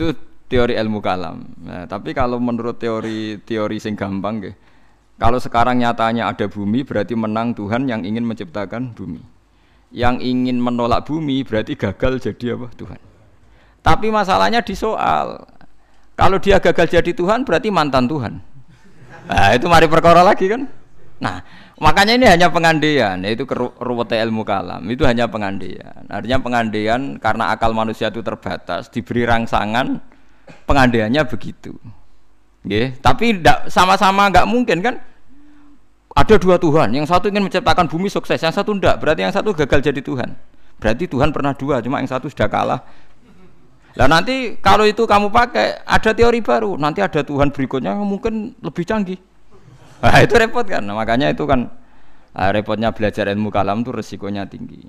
Itu teori ilmu kalam. Nah, tapi kalau menurut teori sing gampang nggih. Kalau sekarang nyatanya ada bumi berarti menang Tuhan yang ingin menciptakan bumi. Yang ingin menolak bumi berarti gagal jadi apa? Tuhan. Tapi masalahnya di soal. Kalau dia gagal jadi Tuhan berarti mantan Tuhan. Nah, itu mari perkara lagi kan. Nah, makanya ini hanya pengandaian, yaitu ruwete ilmu kalam. Itu hanya pengandaian. Artinya pengandaian karena akal manusia itu terbatas, diberi rangsangan pengandaiannya begitu. Nggih, tapi sama-sama enggak mungkin kan? Ada dua Tuhan, yang satu ingin menciptakan bumi sukses, yang satu enggak. Berarti yang satu gagal jadi Tuhan. Berarti Tuhan pernah dua, cuma yang satu sudah kalah. Lah nanti kalau itu kamu pakai ada teori baru, nanti ada Tuhan berikutnya yang mungkin lebih canggih. Nah, itu repot kan. Nah, makanya itu kan repotnya belajar ilmu kalam itu resikonya tinggi.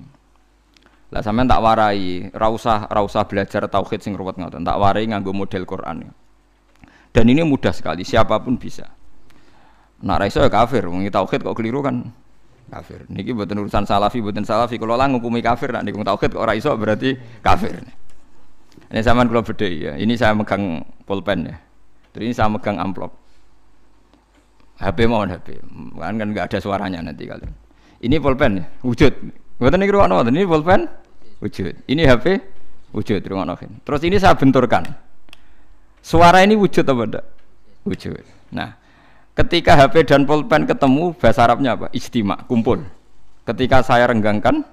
Lah sampean tak warai, ra usah belajar tauhid sing ruwet ngoten. Tak warai nganggo model Quran. Dan ini mudah sekali, siapapun bisa. Nak ra iso ya kafir, wong tauhid kok keliru kan kafir. Niki mboten urusan salafi, mboten salafi. Kalau lah ngukumi kafir nek niku tauhid kok ora iso berarti kafir. Ini sampean kula bedheki ya. Ini saya megang pulpen ya. Terus ini saya megang amplop. HP mohon HP, kan nggak ada suaranya nanti kalian. Ini pulpen ya, wujud. Bukan ini ruang ini pulpen, wujud. Ini HP, wujud ruang novel. Terus ini saya benturkan. Suara ini wujud apa enggak? Wujud. Nah, ketika HP dan pulpen ketemu, bahasa Arabnya apa? Ijtima, kumpul. Ketika saya renggangkan,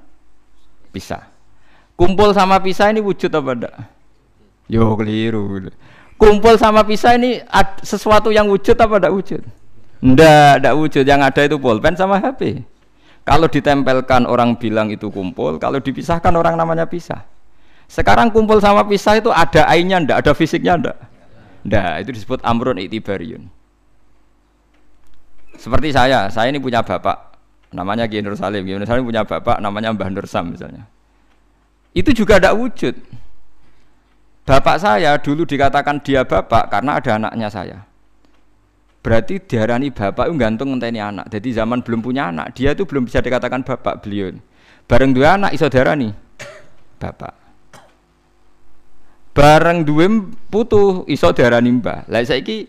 pisah. Kumpul sama pisah ini wujud apa enggak? Yo keliru. Kumpul sama pisah ini sesuatu yang wujud apa enggak wujud? Ndak wujud, yang ada itu pulpen sama HP. Kalau ditempelkan orang bilang itu kumpul, kalau dipisahkan orang namanya pisah. Sekarang kumpul sama pisah itu ada ainnya ndak, ada fisiknya ndak? Ndak, itu disebut amrun i'tibariyun. Seperti saya ini punya bapak namanya Kiai Nur Salim. Kiai Nur Salim punya bapak namanya Mbah Nur Sam misalnya. Itu juga ndak wujud. Bapak saya dulu dikatakan dia bapak karena ada anaknya saya. Berarti diarani bapak itu gantung ngenteni anak. Jadi zaman belum punya anak, dia itu belum bisa dikatakan bapak beliau. Bareng dua anak iso diarani bapak. Bareng duwe putu iso diarani mbah. Lah saiki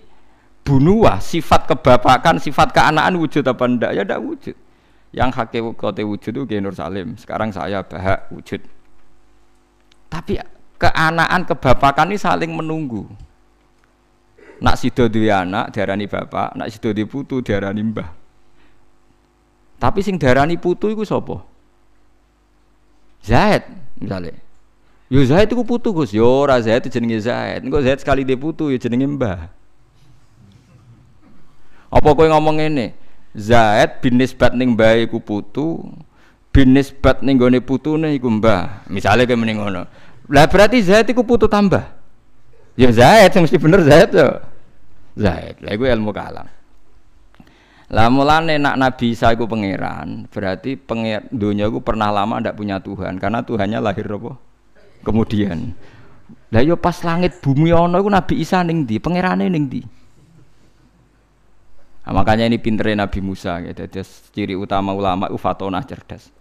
bunuah sifat kebapakan, sifat keanakan wujud apa ndak? Ya ndak wujud. Yang hakikate wujud itu Kiai Nur Salim. Sekarang saya Bahak wujud. Tapi keanakan kebapakan ini saling menunggu. Nak sido duwe anak diarani bapak, nak sido duwe putu diarani mbah. Tapi sing diarani putu iku sapa? Zaid misale. Yo Zaid iku putu Gus, yo ora Zaid jenenge Zaid. Engko Zaid sekali duwe putu ya jenenge mbah. Apa kowe ngomong ngene? Zaid bin nisbat ning mbah iku putu, bin nisbat ning gone putune iku mbah. Misale kowe muni ngono. Lah berarti Zaid iku putu tambah. Ya Zaid mesti bener Zaid yo. Zaid, lha iku ilmu kalam. Lah mulane nak Nabi Isa iku pangeran, berarti dunya iku pernah lama ndak punya Tuhan karena Tuhannya lahir apa? Kemudian. Lah yo pas langit bumi ana iku Nabi Isa ning ndi? Pangerane ning ndi? Nah, makanya ini pintere Nabi Musa gitu. Jadi ciri utama ulama itu fatonah cerdas.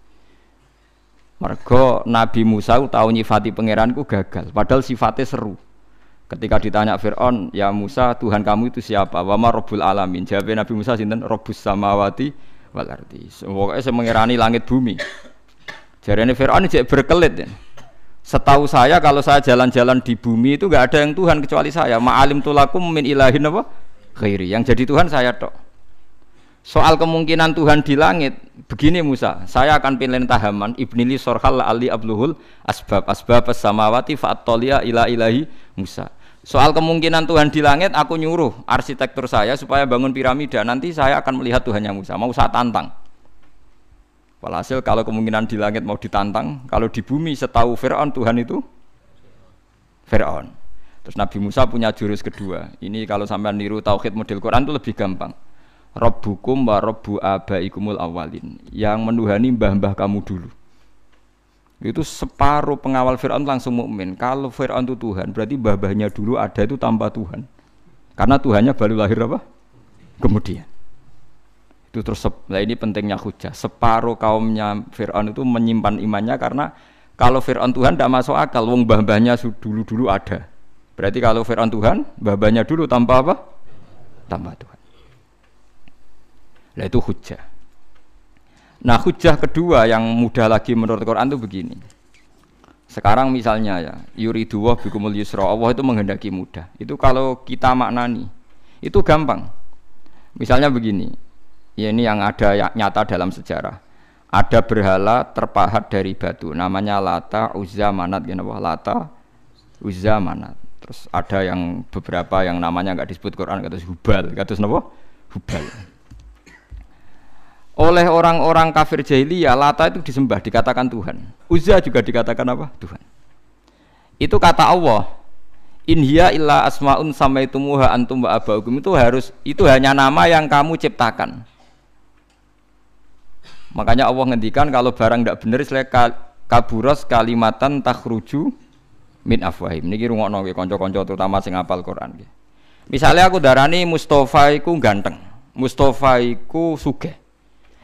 Mergo Nabi Musa tahu nyifati pangeran ku gagal, padahal sifatnya seru. Ketika ditanya Fir'aun, ya Musa, Tuhan kamu itu siapa? Wa ma Rabbul Alamin. Jawabnya Nabi Musa sinten? Rabbus samawati wal ardi. Pokoknya saya mengirani langit bumi. Jarane Fir'aun jek berkelit ya. Setahu saya kalau saya jalan-jalan di bumi itu enggak ada yang Tuhan kecuali saya. Ma'alim tulakum min ilahin apa? Khairi. Yang jadi Tuhan saya tok. Soal kemungkinan Tuhan di langit, begini Musa, saya akan pilih tahaman ibnili sorhal ali abluhul asbab samawati fa'atolia ila ilahi Musa. Soal kemungkinan Tuhan di langit, aku nyuruh arsitektur saya supaya bangun piramida. Nanti saya akan melihat Tuhannya Musa. Mau saya tantang. Walhasil kalau kemungkinan di langit mau ditantang, kalau di bumi setahu Fir'aun Tuhan itu Fir'aun. Terus Nabi Musa punya jurus kedua. Ini kalau sampai niru tauhid model Quran itu lebih gampang. Rabbukum wa rabbu abaikumul awalin. Yang menuhani mbah-mbah kamu dulu. Itu separuh pengawal Fir'aun langsung mukmin. Kalau Fir'aun itu Tuhan, berarti mbah-mbahnya dulu ada itu tanpa Tuhan. Karena Tuhannya baru lahir apa? Kemudian. Itu terus, nah ini pentingnya hujah. Separuh kaumnya Fir'aun itu menyimpan imannya karena kalau Fir'aun Tuhan tidak masuk akal, wong mbah-mbahnya dulu-dulu ada. Berarti kalau Fir'aun Tuhan, babanya dulu tanpa apa? Tanpa Tuhan. Nah itu hujjah. Nah hujjah kedua yang mudah lagi menurut Quran itu begini. Sekarang misalnya ya, yuridu wa bikumul yusra, Allah itu menghendaki mudah. Itu kalau kita maknani, itu gampang. Misalnya begini, ya ini yang ada nyata dalam sejarah. Ada berhala terpahat dari batu, namanya Lata, Uzza, Manat, Lata, Uzza, Manat. Terus ada yang beberapa yang namanya nggak disebut Quran, kata Hubal, kata apa? Hubal. Oleh orang-orang kafir jahiliyah, Lata itu disembah, dikatakan Tuhan. Uzza juga dikatakan apa? Tuhan. Itu kata Allah, in hiya illa asmaun samaitumuha antum wa abaukum, itu hanya nama yang kamu ciptakan. Makanya Allah ngendikan kalau barang tidak benar kaburos kalimatan takhruju min afwahim. Niki rungokno nggih kanca-kanca terutama sing hafal Quran nggih. Misalnya aku darani Mustofa iku ganteng, Mustofa iku sugih.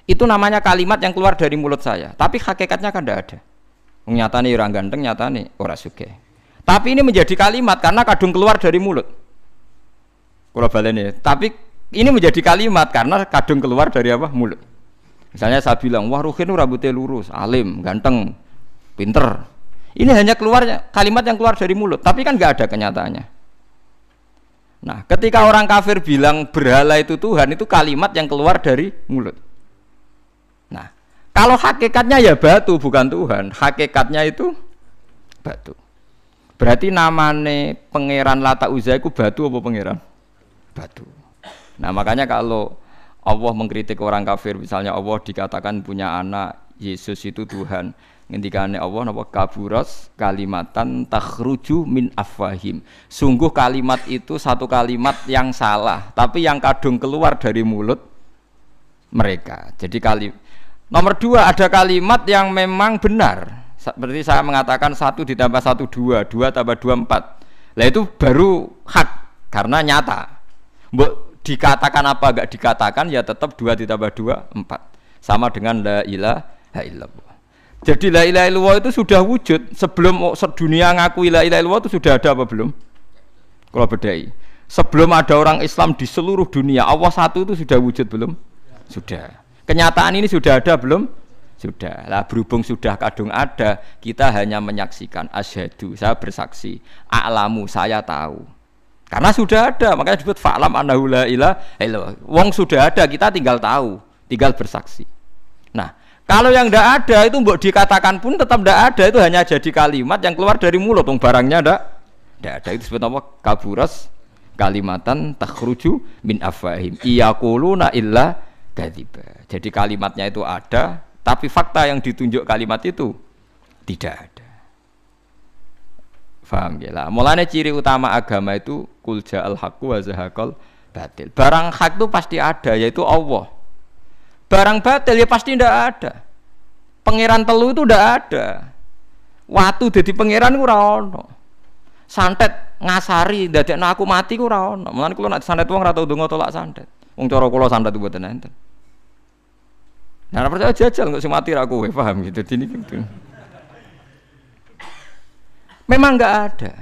Itu namanya kalimat yang keluar dari mulut saya, tapi hakikatnya kan tidak ada. Nyatane orang ganteng, nyatane ora sugih. Tapi ini menjadi kalimat karena kadung keluar dari mulut. Kula baleni, tapi ini menjadi kalimat karena kadung keluar dari apa? Mulut. Misalnya saya bilang, wah Ruhin rambutnya lurus, alim, ganteng, pinter. Ini hanya keluarnya kalimat yang keluar dari mulut, tapi kan nggak ada kenyataannya. Nah, ketika orang kafir bilang berhala itu Tuhan, itu kalimat yang keluar dari mulut. Nah, kalau hakikatnya ya batu bukan Tuhan, hakikatnya itu batu. Berarti namanya pangeran Lata Uzza itu batu apa pangeran? Batu. Nah, makanya kalau Allah mengkritik orang kafir, misalnya Allah dikatakan punya anak, Yesus itu Tuhan. Ngendikane Allah napa kaburas kalimatan takhruju min afwahim. Sungguh kalimat itu satu kalimat yang salah, tapi yang kadung keluar dari mulut mereka. Jadi nomor dua, ada kalimat yang memang benar. Berarti saya mengatakan 1 ditambah 1 2, 2 tambah 2 4. Lah itu baru hak karena nyata. Mbok dikatakan apa enggak dikatakan ya tetap 2 ditambah 2 4. Sama dengan la ilaha illallah. Jadi la ilaha illallah itu sudah wujud sebelum dunia ngakui la ilaha illallah itu sudah ada apa belum? Kalau bedai. Sebelum ada orang Islam di seluruh dunia, Allah satu itu sudah wujud belum? Sudah. Kenyataan ini sudah ada belum? Sudah. Lah berhubung sudah kadung ada, kita hanya menyaksikan asyhadu, saya bersaksi, a'lamu, saya tahu. Karena sudah ada, makanya disebut fa'lam annahu la ilaha illallah. Wong sudah ada, kita tinggal tahu, tinggal bersaksi. Nah, kalau yang tidak ada itu mbok dikatakan pun tetap tidak ada, itu hanya jadi kalimat yang keluar dari mulut, barangnya tidak ada. Itu disebut apa? Kaburas kalimatan takhruju min afwahim iyaquluna illa kadziba. Jadi kalimatnya itu ada, tapi fakta yang ditunjuk kalimat itu tidak ada. Faham ya lah. Mulanya ciri utama agama itu kul ja'al haqqu wa zahaqal batil. Barang hak itu pasti ada, yaitu Allah. Barang batil ya pasti tidak ada. Pangeran telu itu tidak ada. Watu jadi pangeran itu ora ono. Santet ngasari dadekno aku mati ku ora ono. Mulane kula nek santet wong ora tau ndonga tolak santet. Wong cara kula santet mboten enten. Nah, percaya jajal kok sing mati ra kowe, paham gitu. Dini gitu. Memang enggak ada.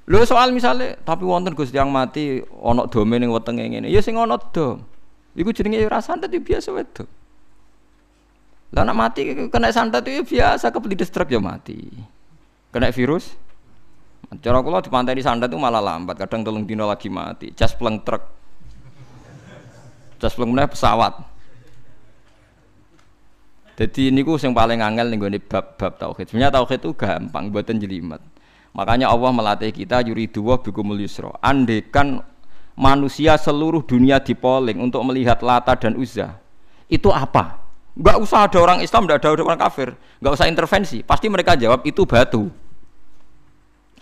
Lho soal misalnya tapi wonten Gusti yang mati ana dome ning wetenge ngene. Ya sing ana dom. Iku jenenge ora santet biasa wedok. Lah nek mati kena santet itu biasa, kepelides truk ya mati. Kena virus. Cara kula dipanteni santet itu malah lambat, kadang 3 dina lagi mati. Cas pleng truk. Cas pleng meneh pesawat. Jadi niku sing paling angel ning gone bab-bab tauhid. Sebenarnya tauhid itu gampang, mboten jelimet. Makanya Allah melatih kita yuridu wa bikumul yusra. Andekan manusia seluruh dunia dipoling untuk melihat Lata dan Uzza, itu apa? Enggak usah ada orang Islam, enggak ada orang kafir, enggak usah intervensi, pasti mereka jawab itu batu.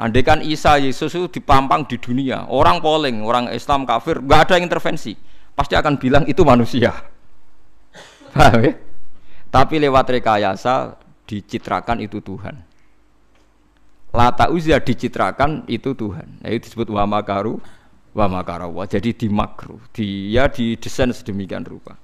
Andaikan Isa Yesus itu dipampang di dunia, orang poling, orang Islam kafir, enggak ada yang intervensi, pasti akan bilang itu manusia. Paham ya? Tapi lewat rekayasa dicitrakan itu Tuhan. Lata Uzza dicitrakan itu Tuhan. Nah, itu disebut wa makaru wa makarawa. Jadi dimakruh, dia didesain sedemikian rupa.